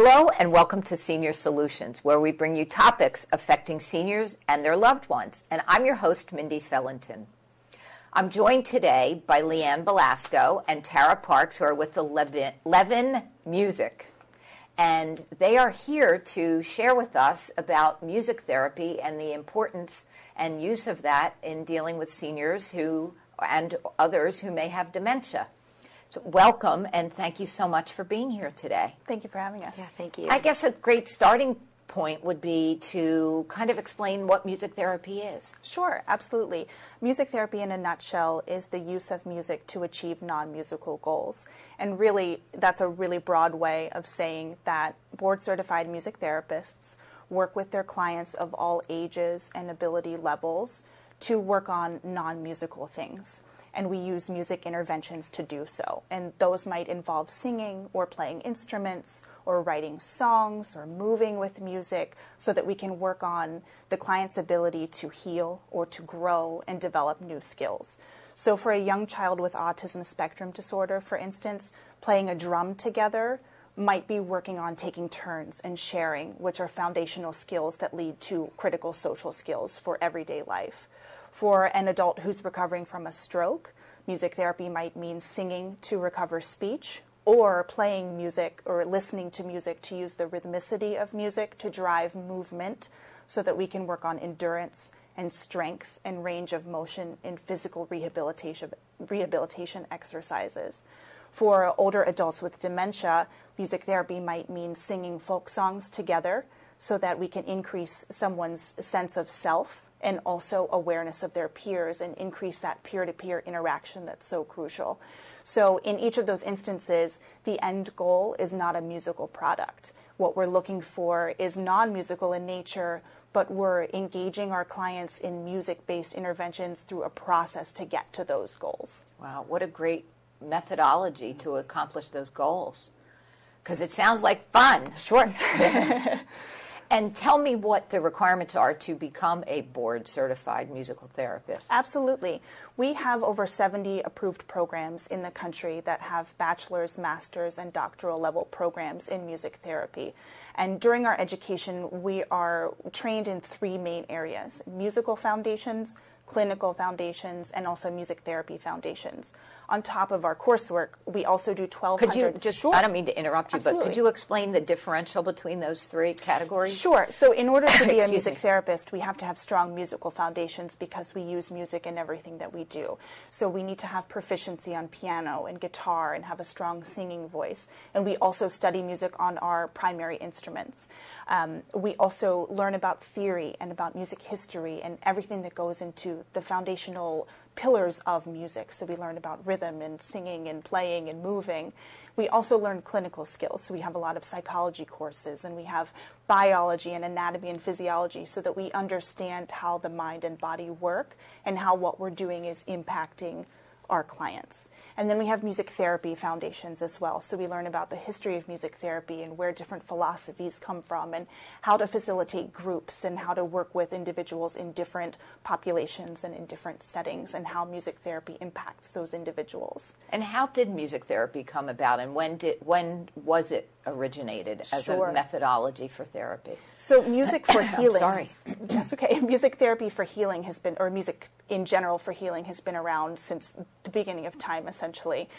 Hello and welcome to Senior Solutions, where we bring you topics affecting seniors and their loved ones. And I'm your host, Mindy Felinton. I'm joined today by Leanne Belasco and Tara Parks, who are with the Levine Music. And they are here to share with us about music therapy and the importance and use of that in dealing with seniors and others who may have dementia. So welcome, and thank you so much for being here today. Thank you for having us. Yeah, thank you. I guess a great starting point would be to kind of explain what music therapy is. Sure, absolutely. Music therapy in a nutshell is the use of music to achieve non-musical goals. And really, that's a really broad way of saying that board-certified music therapists work with their clients of all ages and ability levels to work on non-musical things. And we use music interventions to do so. And those might involve singing or playing instruments or writing songs or moving with music so that we can work on the client's ability to heal or to grow and develop new skills. So for a young child with autism spectrum disorder, for instance, playing a drum together might be working on taking turns and sharing, which are foundational skills that lead to critical social skills for everyday life. For an adult who's recovering from a stroke, music therapy might mean singing to recover speech, or playing music or listening to music to use the rhythmicity of music to drive movement so that we can work on endurance and strength and range of motion in physical rehabilitation exercises. For older adults with dementia, music therapy might mean singing folk songs together so that we can increase someone's sense of self and also awareness of their peers and increase that peer-to-peer interaction that's so crucial. So in each of those instances, the end goal is not a musical product. What we're looking for is non-musical in nature, but we're engaging our clients in music-based interventions through a process to get to those goals. Wow, what a great methodology to accomplish those goals. Because it sounds like fun. Sure. And tell me what the requirements are to become a board-certified musical therapist. Absolutely. We have over 70 approved programs in the country that have bachelor's, master's, and doctoral level programs in music therapy. And during our education, we are trained in three main areas: musical foundations, clinical foundations, and also music therapy foundations. On top of our coursework, we also do 1,200... Could you just, I don't mean to interrupt you, Absolutely. But could you explain the differential between those three categories? Sure. So in order to be a music therapist, we have to have strong musical foundations because we use music in everything that we do. So we need to have proficiency on piano and guitar and have a strong singing voice. And we also study music on our primary instruments. We also learn about theory and about music history and everything that goes into the foundational pillars of music. So we learn about rhythm and singing and playing and moving. We also learn clinical skills. So we have a lot of psychology courses, and we have biology and anatomy and physiology so that we understand how the mind and body work and how what we're doing is impacting our clients. And then we have music therapy foundations as well. So we learn about the history of music therapy and where different philosophies come from and how to facilitate groups and how to work with individuals in different populations and in different settings and how music therapy impacts those individuals. And how did music therapy come about, and when was it originated as Sure. a methodology for therapy? So music for healing. Sorry. That's okay. Music therapy for healing has been, or music in general for healing has been around since the beginning of time, essentially.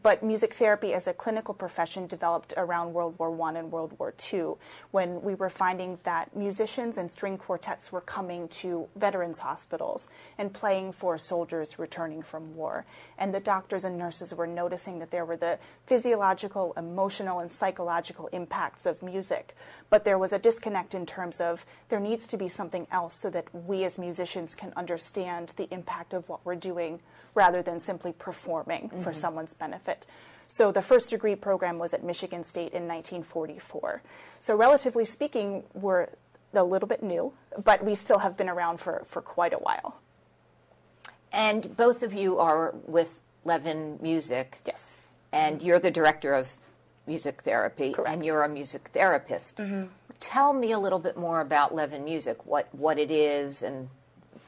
But music therapy as a clinical profession developed around World War I and World War II, when we were finding that musicians and string quartets were coming to veterans hospitals and playing for soldiers returning from war. And the doctors and nurses were noticing that there were the physiological, emotional, and psychological impacts of music. But there was a disconnect in terms of there needs to be something else so that we as musicians can understand the impact of what we're doing rather than simply performing for someone's benefit. So the first degree program was at Michigan State in 1944. So relatively speaking, we're a little bit new, but we still have been around for quite a while. And both of you are with Levine Music. Yes. And you're the director of music therapy. Correct. And you're a music therapist. Tell me a little bit more about Levine Music, what it is and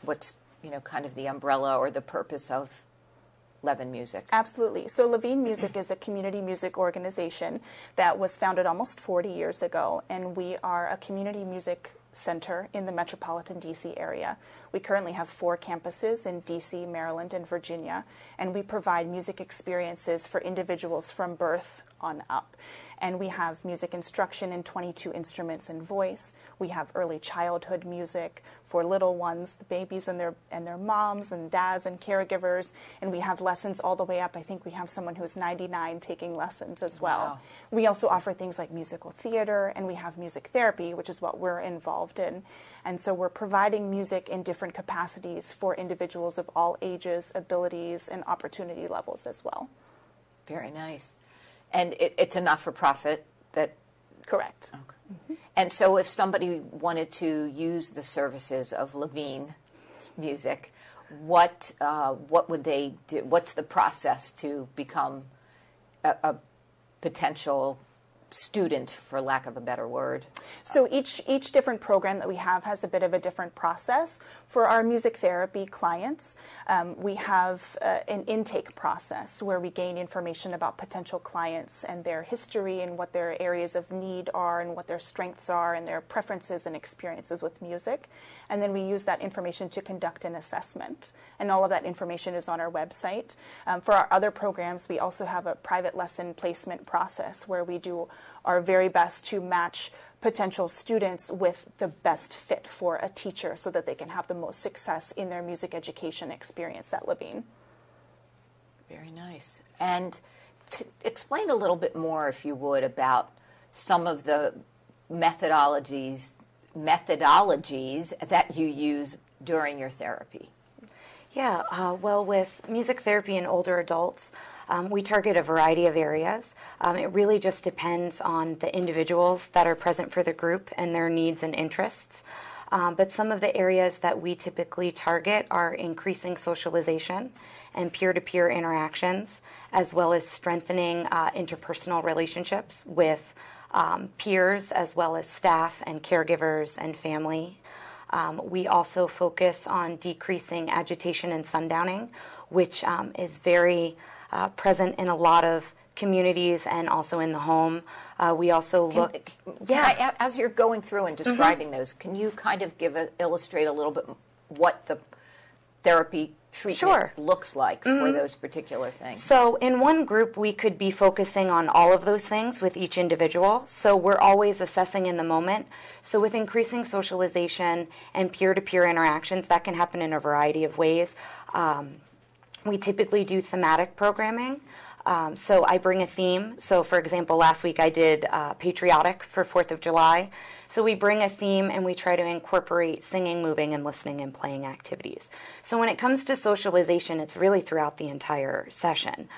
what's, kind of the umbrella or the purpose of Levin Music? Absolutely. So Levine Music is a community music organization that was founded almost 40 years ago, and we are a community music center in the metropolitan D.C. area. We currently have 4 campuses in D.C., Maryland, and Virginia, and we provide music experiences for individuals from birth on up. And we have music instruction in 22 instruments and voice. We have early childhood music for little ones, the babies and their moms and dads and caregivers. And we have lessons all the way up. I think we have someone who's 99 taking lessons as well. Wow. We also offer things like musical theater, and we have music therapy, which is what we're involved in. And so we're providing music in different capacities for individuals of all ages, abilities, and opportunity levels as well. Very nice. And it's a not-for-profit that... Correct. Okay. Mm-hmm. And so if somebody wanted to use the services of Levine Music, what would they do? What's the process to become a potential student, for lack of a better word? So each different program that we have has a bit of a different process. For our music therapy clients, we have an intake process where we gain information about potential clients and their history and what their areas of need are and what their strengths are and their preferences and experiences with music. And then we use that information to conduct an assessment. And all of that information is on our website. For our other programs, we also have a private lesson placement process where we do our very best to match potential students with the best fit for a teacher so that they can have the most success in their music education experience at Levine. Very nice. And to explain a little bit more, if you would, about some of the methodologies that you use during your therapy. Yeah, well, with music therapy in older adults, we target a variety of areas. It really just depends on the individuals that are present for the group and their needs and interests. But some of the areas that we typically target are increasing socialization and peer-to-peer interactions, as well as strengthening interpersonal relationships with peers, as well as staff and caregivers and family. We also focus on decreasing agitation and sundowning, which is very present in a lot of communities and also in the home. We also as you're going through and describing those, can you kind of illustrate a little bit what the therapy treatment looks like for those particular things? So in one group, we could be focusing on all of those things with each individual. So we're always assessing in the moment. So with increasing socialization and peer-to-peer interactions, that can happen in a variety of ways. We typically do thematic programming. So I bring a theme. So for example, last week I did patriotic for 4th of July. So we bring a theme and we try to incorporate singing, moving, and listening and playing activities. So when it comes to socialization, it's really throughout the entire session.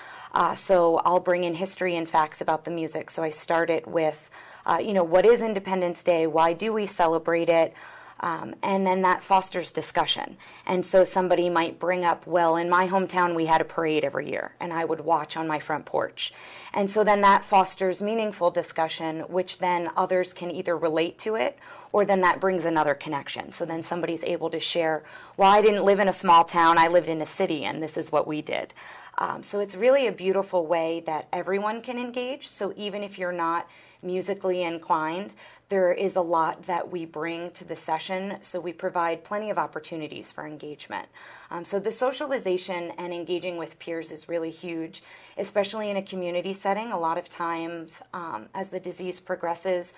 So I'll bring in history and facts about the music. So I start it with, what is Independence Day? Why do we celebrate it? And then that fosters discussion. And so somebody might bring up, well, in my hometown, we had a parade every year, and I would watch on my front porch. And so then that fosters meaningful discussion, which then others can either relate to it, or then that brings another connection. So then somebody's able to share, well, I didn't live in a small town, I lived in a city, and this is what we did. So it's really a beautiful way that everyone can engage. So even if you're not musically inclined, there is a lot that we bring to the session, so we provide plenty of opportunities for engagement. So the socialization and engaging with peers is really huge, especially in a community setting. A lot of times, as the disease progresses,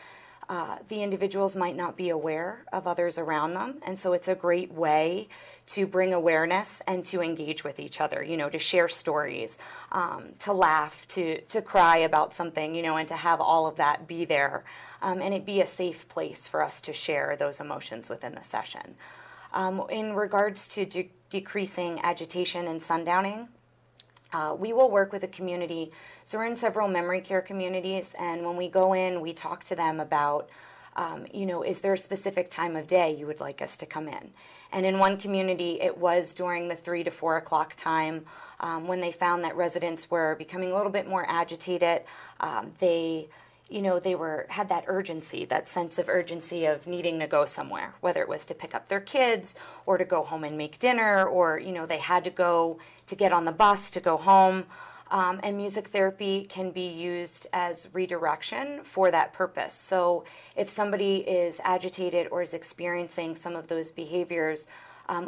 the individuals might not be aware of others around them, and so it's a great way to bring awareness and to engage with each other, to share stories, to laugh, to cry about something, and to have all of that be there, and it be a safe place for us to share those emotions within the session. In regards to decreasing agitation and sundowning, we will work with a community. So we're in several memory care communities, and when we go in, we talk to them about, is there a specific time of day you would like us to come in? And in one community, it was during the 3 to 4 o'clock time when they found that residents were becoming a little bit more agitated. They they had that urgency, that sense of urgency of needing to go somewhere, whether it was to pick up their kids or to go home and make dinner, or, they had to go to get on the bus to go home. And music therapy can be used as redirection for that purpose. So if somebody is agitated or is experiencing some of those behaviors,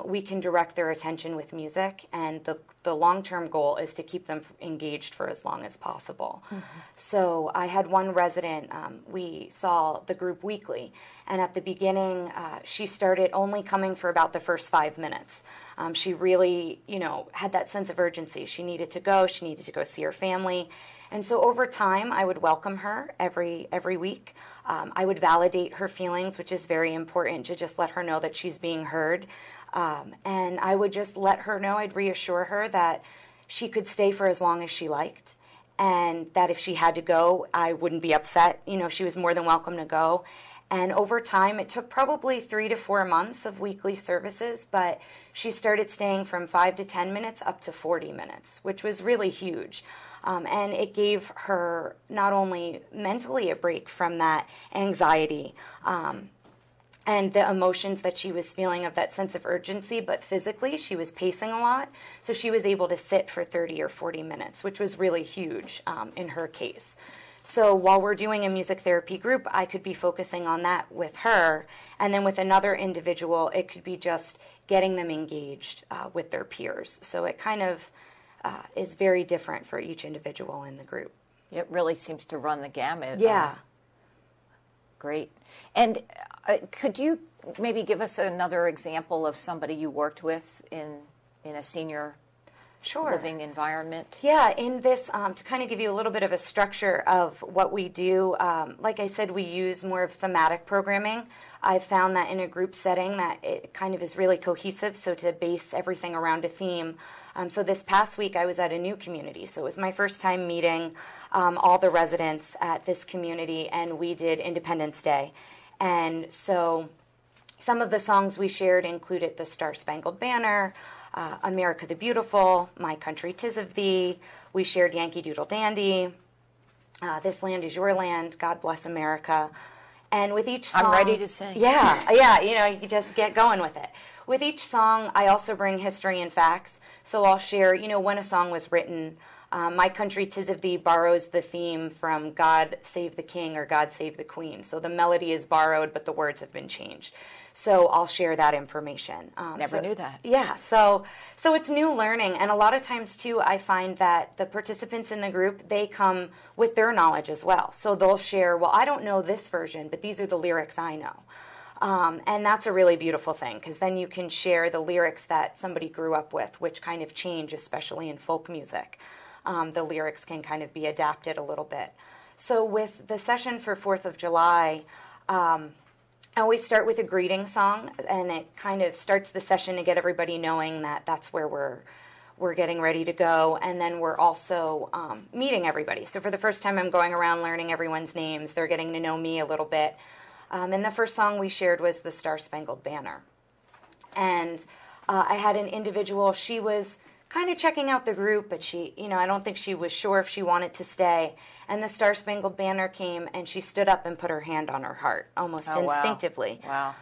we can direct their attention with music, and the long-term goal is to keep them engaged for as long as possible. Mm-hmm. So I had one resident, we saw the group weekly, and at the beginning, she started only coming for about the first 5 minutes. She really, had that sense of urgency. She needed to go see her family. And so over time, I would welcome her every week. I would validate her feelings, which is very important, to just let her know that she's being heard. And I would just let her know, I'd reassure her that she could stay for as long as she liked, and that if she had to go, I wouldn't be upset. She was more than welcome to go. And over time, it took probably 3 to 4 months of weekly services, but she started staying from 5 to 10 minutes up to 40 minutes, which was really huge. And it gave her not only mentally a break from that anxiety and the emotions that she was feeling of that sense of urgency, but physically she was pacing a lot. So she was able to sit for 30 or 40 minutes, which was really huge in her case. So while we're doing a music therapy group, I could be focusing on that with her. And then with another individual, it could be just getting them engaged with their peers. So it kind of is very different for each individual in the group. It really seems to run the gamut. Yeah. Great. And could you maybe give us another example of somebody you worked with in a senior living environment? Yeah, in this, to kind of give you a little bit of a structure of what we do, like I said, we use more of thematic programming. I've found that in a group setting that it kind of is really cohesive, so to base everything around a theme. So this past week I was at a new community, so it was my first time meeting all the residents at this community, and we did Independence Day. And so some of the songs we shared included the Star Spangled Banner, America the Beautiful, My Country 'Tis of Thee. We shared Yankee Doodle Dandy, This Land Is Your Land, God Bless America. And with each song... I'm ready to sing. Yeah, you can just get going with it. With each song, I also bring history and facts. So I'll share, when a song was written. My Country 'Tis of Thee borrows the theme from God Save the King or God Save the Queen. So the melody is borrowed, but the words have been changed. So I'll share that information. Never knew that. Yeah, so it's new learning. And a lot of times, too, I find that the participants in the group, they come with their knowledge as well. So they'll share, well, I don't know this version, but these are the lyrics I know. And that's a really beautiful thing, because then you can share the lyrics that somebody grew up with, which kind of change, especially in folk music. The lyrics can kind of be adapted a little bit. So with the session for 4th of July, I always start with a greeting song, and it kind of starts the session to get everybody knowing that that's where we're getting ready to go. And then we're also meeting everybody. So for the first time, I'm going around learning everyone's names. They're getting to know me a little bit. And the first song we shared was the Star Spangled Banner. And I had an individual, she was kind of checking out the group, but she, I don't think she was sure if she wanted to stay. And the Star Spangled Banner came, and she stood up and put her hand on her heart, almost instinctively. Wow.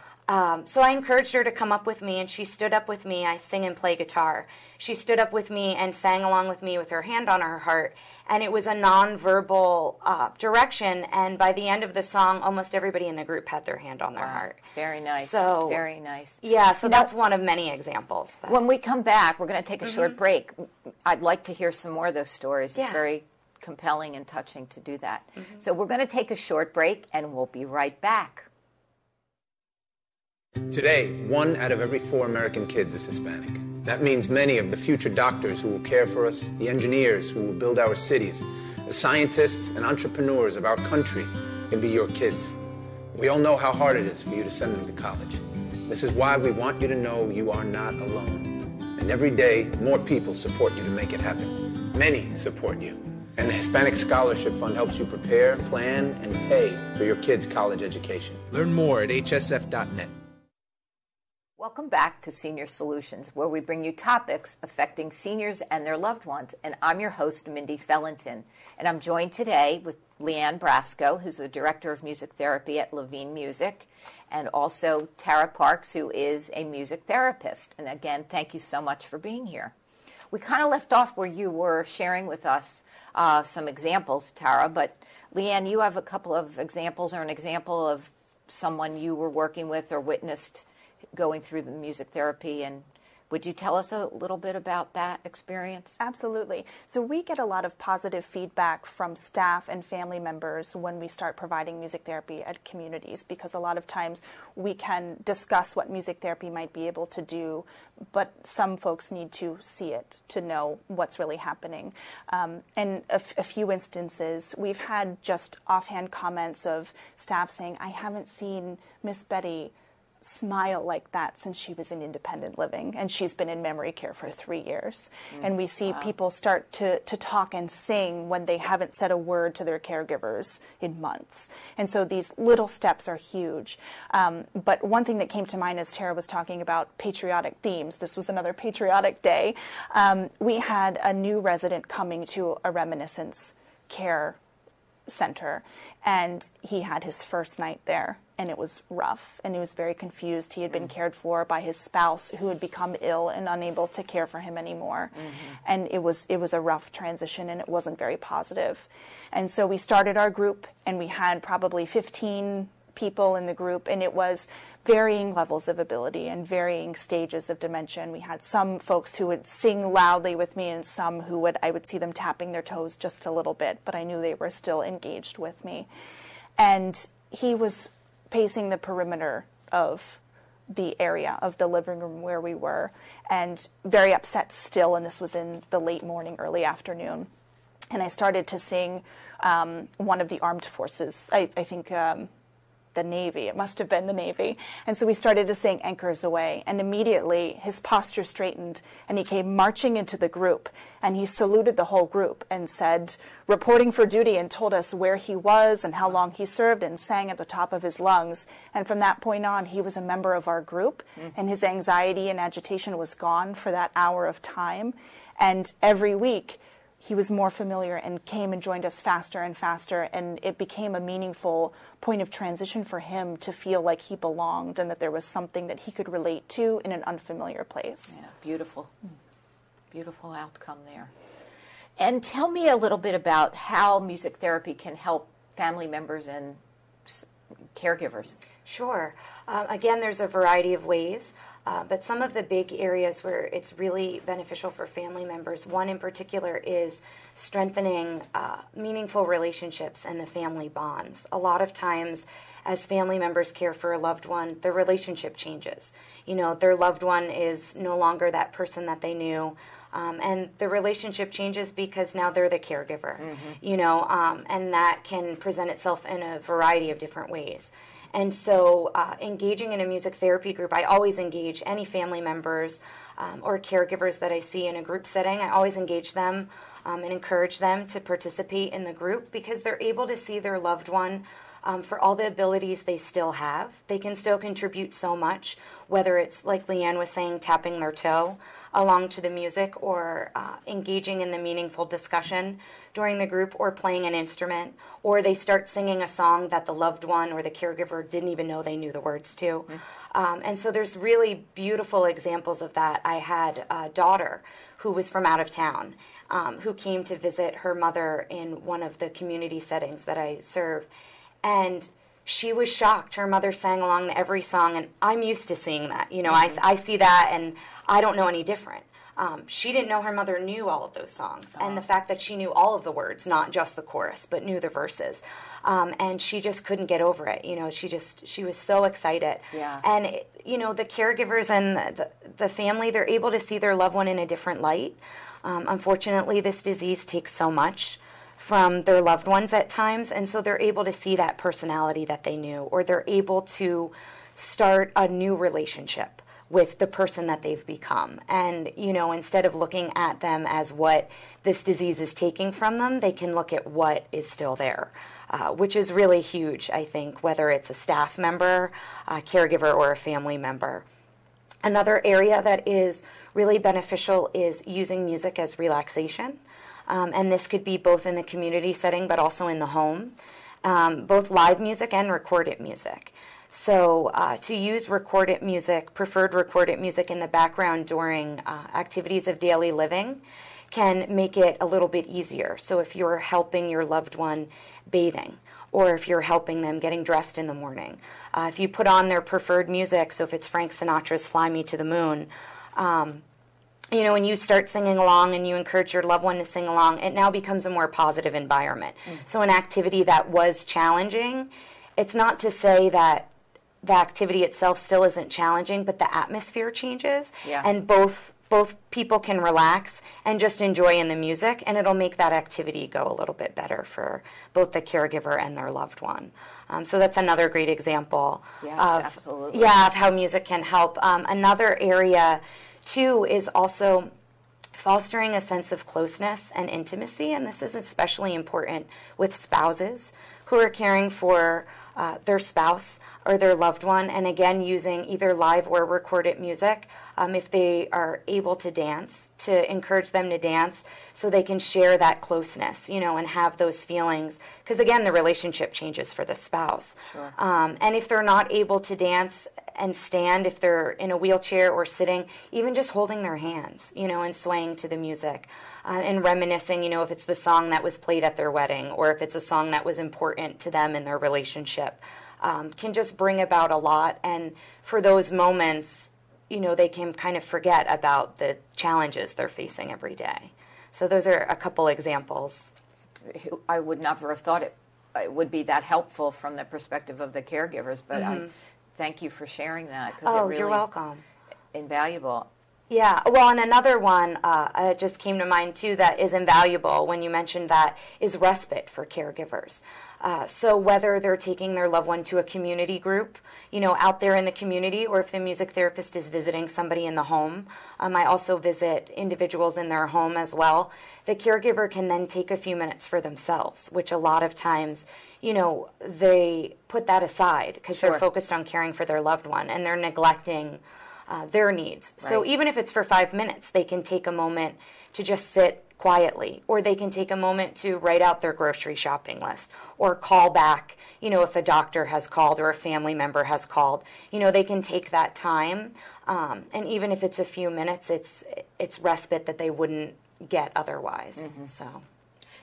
So I encouraged her to come up with me, and she stood up with me. I sing and play guitar. She stood up with me and sang along with me with her hand on her heart, and it was a nonverbal direction, and by the end of the song, almost everybody in the group had their hand on their heart. Very nice. So, very nice. Yeah, so that's one of many examples. But. When we come back, we're going to take a short break. I'd like to hear some more of those stories. It's very compelling and touching to do that. So we're going to take a short break, and we'll be right back. Today, 1 out of every 4 American kids is Hispanic. That means many of the future doctors who will care for us, the engineers who will build our cities, the scientists and entrepreneurs of our country can be your kids. We all know how hard it is for you to send them to college. This is why we want you to know you are not alone. And every day, more people support you to make it happen. Many support you. And the Hispanic Scholarship Fund helps you prepare, plan, and pay for your kids' college education. Learn more at hsf.net. Welcome back to Senior Solutions, where we bring you topics affecting seniors and their loved ones. And I'm your host, Mindy Felinton. And I'm joined today with Leanne Belasco, who's the Director of Music Therapy at Levine Music, and also Tara Parks, who is a music therapist. And again, thank you so much for being here. We kind of left off where you were sharing with us some examples, Tara, but Leanne, you have a couple of examples or an example of someone you were working with or witnessed going through the music therapy, and would you tell us a little bit about that experience? Absolutely. So we get a lot of positive feedback from staff and family members when we start providing music therapy at communities, because a lot of times we can discuss what music therapy might be able to do, but some folks need to see it to know what's really happening. In a few instances, we've had just offhand comments of staff saying, I haven't seen Miss Betty smile like that since she was in independent living, and she's been in memory care for 3 years. And we see people start to talk and sing when they haven't said a word to their caregivers in months. And so these little steps are huge. But one thing that came to mind as Tara was talking about patriotic themes, this was another patriotic day, we had a new resident coming to a reminiscence care center, and he had his first night there, and it was rough, and he was very confused. He had been cared for by his spouse, who had become ill and unable to care for him anymore. And it was a rough transition, and it wasn't very positive. And so we started our group, and we had probably 15 people in the group, and it was varying levels of ability and varying stages of dementia. And we had some folks who would sing loudly with me, and some who I would see them tapping their toes just a little bit, but I knew they were still engaged with me. And he was pacing the perimeter of the area of the living room where we were, and very upset still, and this was in the late morning, early afternoon. And I started to sing one of the armed forces, I think the Navy. It must have been the Navy. And so we started to sing Anchors Aweigh, and immediately his posture straightened, and he came marching into the group, and he saluted the whole group and said, reporting for duty, and told us where he was and how long he served, and sang at the top of his lungs. And from that point on, he was a member of our group, and his anxiety and agitation was gone for that hour of time. And every week, he was more familiar and came and joined us faster and faster, and it became a meaningful point of transition for him to feel like he belonged and that there was something that he could relate to in an unfamiliar place. Yeah, beautiful. Beautiful outcome there. And tell me a little bit about how music therapy can help family members and caregivers. Sure. Again, there's a variety of ways. But some of the big areas where it's really beneficial for family members, one in particular is strengthening meaningful relationships and the family bonds. A lot of times, as family members care for a loved one, the relationship changes. You know, their loved one is no longer that person that they knew. And the relationship changes because now they're the caregiver, you know, and that can present itself in a variety of different ways. And so engaging in a music therapy group, I always engage any family members or caregivers that I see in a group setting. I always engage them and encourage them to participate in the group, because they're able to see their loved one for all the abilities they still have. They can still contribute so much, whether it's, like Leanne was saying, tapping their toe along to the music, or engaging in the meaningful discussion during the group, or playing an instrument, or they start singing a song that the loved one or the caregiver didn't even know they knew the words to. And so there's really beautiful examples of that. I had a daughter who was from out of town, who came to visit her mother in one of the community settings that I serve. And she was shocked. Her mother sang along to every song, and I'm used to seeing that. You know, I see that, and I don't know any different. She didn't know her mother knew all of those songs, and the fact that she knew all of the words, not just the chorus, but knew the verses, and she just couldn't get over it. You know, she was so excited. Yeah. And you know, the caregivers and the family, they're able to see their loved one in a different light. Unfortunately, this disease takes so much from their loved ones at times, and so they're able to see that personality that they knew, or they're able to start a new relationship with the person that they've become. And, you know, instead of looking at them as what this disease is taking from them, they can look at what is still there, which is really huge, I think, whether it's a staff member, a caregiver, or a family member. Another area that is really beneficial is using music as relaxation. And this could be both in the community setting but also in the home, both live music and recorded music. So to use recorded music, preferred recorded music in the background during activities of daily living can make it a little bit easier. So if you're helping your loved one bathing, or if you're helping them getting dressed in the morning, if you put on their preferred music, so if it's Frank Sinatra's Fly Me to the Moon, you know, when you start singing along and you encourage your loved one to sing along, it now becomes a more positive environment. So an activity that was challenging, it's not to say that the activity itself still isn't challenging, but the atmosphere changes, and both people can relax and just enjoy in the music, and it'll make that activity go a little bit better for both the caregiver and their loved one. So that's another great example of how music can help. Another area, too, is also fostering a sense of closeness and intimacy, and this is especially important with spouses who are caring for their spouse or their loved one, and again, using either live or recorded music if they are able to dance, to encourage them to dance so they can share that closeness, you know, and have those feelings. Because again, the relationship changes for the spouse. Sure. And if they're not able to dance and stand, if they're in a wheelchair or sitting, even just holding their hands, you know, and swaying to the music and reminiscing, you know, if it's the song that was played at their wedding or if it's a song that was important to them in their relationship, can just bring about a lot. And for those moments, you know, they can kind of forget about the challenges they're facing every day. So those are a couple examples. I would never have thought it would be that helpful from the perspective of the caregivers, but I thank you for sharing that, because it really you're welcome. Is invaluable. Yeah, well, and another one just came to mind, too, that is invaluable when you mentioned that is respite for caregivers. So whether they're taking their loved one to a community group, you know, out there in the community, or if the music therapist is visiting somebody in the home, I also visit individuals in their home as well. The caregiver can then take a few minutes for themselves, which a lot of times, you know, they put that aside because they're focused on caring for their loved one and they're neglecting their needs. Right. So even if it's for 5 minutes, they can take a moment to just sit quietly, or they can take a moment to write out their grocery shopping list or call back, you know, if a doctor has called or a family member has called, you know, they can take that time. And even if it's a few minutes, it's respite that they wouldn't get otherwise. So.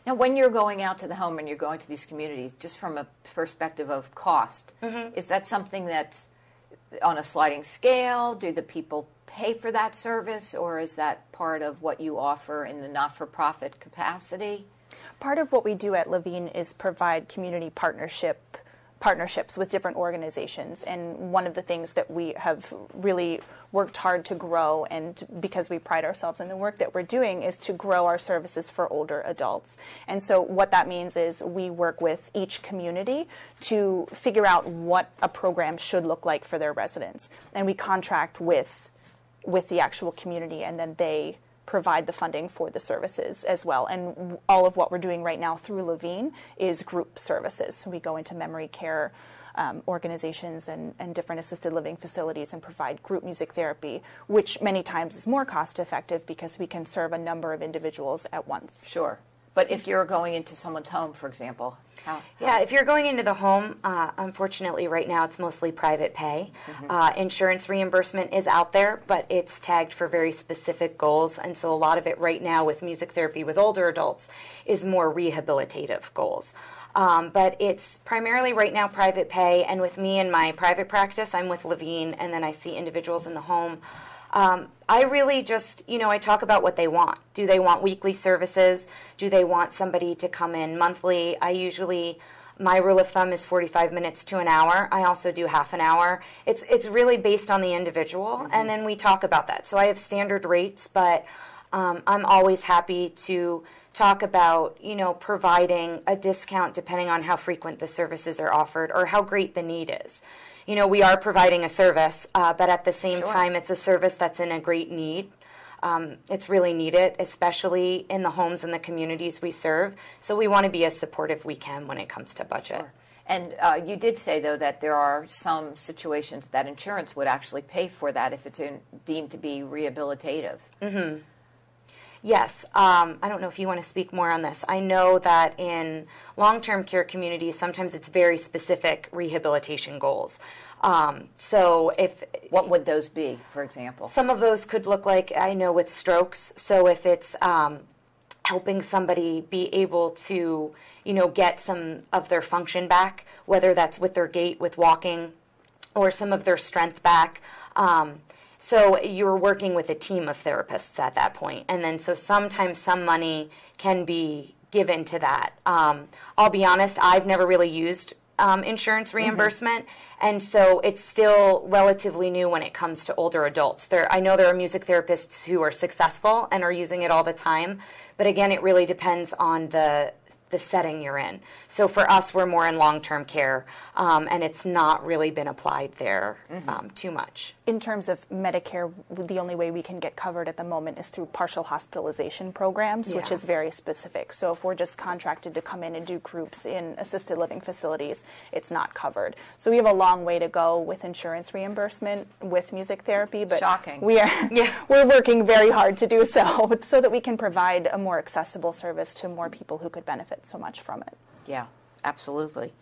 Now, when you're going out to the home and you're going to these communities, just from a perspective of cost, is that something that's on a sliding scale? Do the people pay for that service, or is that part of what you offer in the not-for-profit capacity? Part of what we do at Levine is provide community partnerships with different organizations, and one of the things that we have really worked hard to grow, and because we pride ourselves in the work that we're doing, is to grow our services for older adults. And so what that means is we work with each community to figure out what a program should look like for their residents, and we contract with the actual community, and then they provide the funding for the services as well. And all of what we're doing right now through Levine is group services. So we go into memory care organizations and different assisted living facilities and provide group music therapy, which many times is more cost effective because we can serve a number of individuals at once. Sure. But if you're going into someone's home, for example, how? Yeah, if you're going into the home, unfortunately right now it's mostly private pay. Insurance reimbursement is out there, but it's tagged for very specific goals, and so a lot of it right now with music therapy with older adults is more rehabilitative goals. But it's primarily right now private pay, and with me in my private practice, I'm with Levine, and then I see individuals in the home. I really just, you know, I talk about what they want. Do they want weekly services? Do they want somebody to come in monthly? My rule of thumb is 45 minutes to an hour. I also do half an hour. It's really based on the individual, and then we talk about that. So I have standard rates, but I'm always happy to talk about, you know, providing a discount depending on how frequent the services are offered or how great the need is. You know, we are providing a service, but at the same time, it's a service that's in a great need. It's really needed, especially in the homes and the communities we serve. So we want to be as supportive we can when it comes to budget. Sure. And you did say, though, that there are some situations that insurance would actually pay for that if it's deemed to be rehabilitative. Mm-hmm. Yes. I don't know if you want to speak more on this. I know that in long-term care communities, sometimes it's very specific rehabilitation goals. What would those be, for example? Some of those could look like, I know with strokes, so if it's helping somebody be able to, get some of their function back, whether that's with their gait, with walking, or some of their strength back. So you're working with a team of therapists at that point. And then so sometimes some money can be given to that. I'll be honest, I've never really used insurance reimbursement. Mm-hmm. And so it's still relatively new when it comes to older adults. I know there are music therapists who are successful and are using it all the time. But again, it really depends on the setting you're in. So for us, we're more in long-term care, and it's not really been applied there too much. In terms of Medicare, the only way we can get covered at the moment is through partial hospitalization programs, which is very specific. So if we're just contracted to come in and do groups in assisted living facilities, it's not covered. So we have a long way to go with insurance reimbursement with music therapy, but shocking. We're working very hard to do so that we can provide a more accessible service to more people who could benefit so much from it. Yeah, absolutely.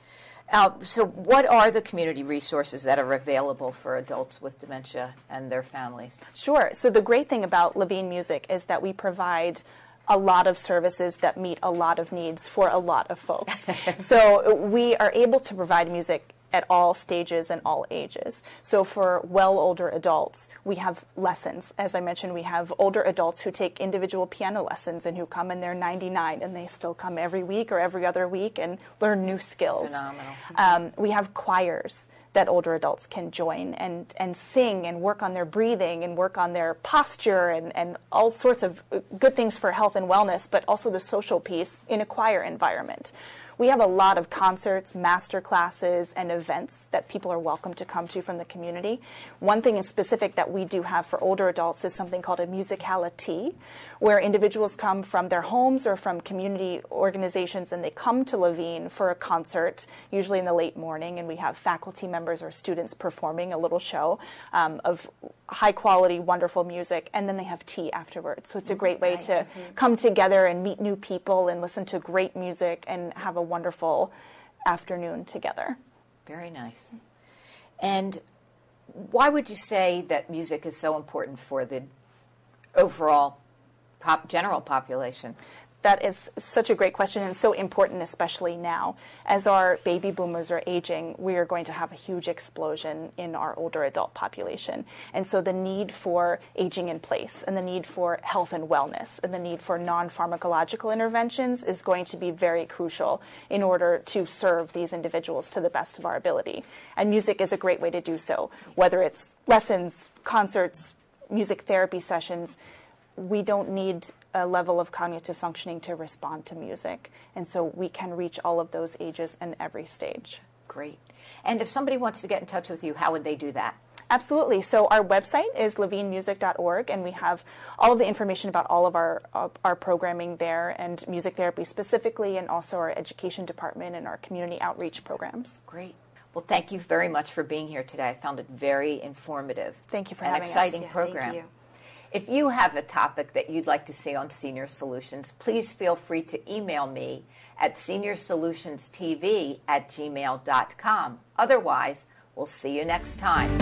So what are the community resources that are available for adults with dementia and their families? Sure. So the great thing about Levine Music is that we provide a lot of services that meet a lot of needs for a lot of folks. So we are able to provide music at all stages and all ages. So for older adults, we have lessons. As I mentioned, we have older adults who take individual piano lessons and who come and they're 99 and they still come every week or every other week and learn new skills. Phenomenal. We have choirs that older adults can join and sing and work on their breathing and work on their posture and all sorts of good things for health and wellness, but also the social piece in a choir environment. We have a lot of concerts, master classes, and events that people are welcome to come to from the community. One thing in specific that we do have for older adults is something called a musicality, where individuals come from their homes or from community organizations and they come to Levine for a concert, usually in the late morning, and we have faculty members or students performing a little show of high-quality, wonderful music, and then they have tea afterwards. So it's a great way to come together and meet new people and listen to great music and have a wonderful afternoon together. Very nice. And why would you say that music is so important for the overall general population? That is such a great question and so important, especially now. As our baby boomers are aging, we are going to have a huge explosion in our older adult population. And so the need for aging in place and the need for health and wellness and the need for non-pharmacological interventions is going to be very crucial in order to serve these individuals to the best of our ability. And music is a great way to do so, whether it's lessons, concerts, music therapy sessions. We don't need a level of cognitive functioning to respond to music. And so we can reach all of those ages and every stage. Great. And if somebody wants to get in touch with you, how would they do that? Absolutely. So our website is levinemusic.org, and we have all of the information about all of our programming there, and music therapy specifically, and also our education department and our community outreach programs. Great. Well, thank you very much for being here today. I found it very informative. Thank you for having us. An exciting program. Thank you. If you have a topic that you'd like to see on Senior Solutions, please feel free to email me at seniorsolutionsTV@gmail.com. Otherwise, we'll see you next time.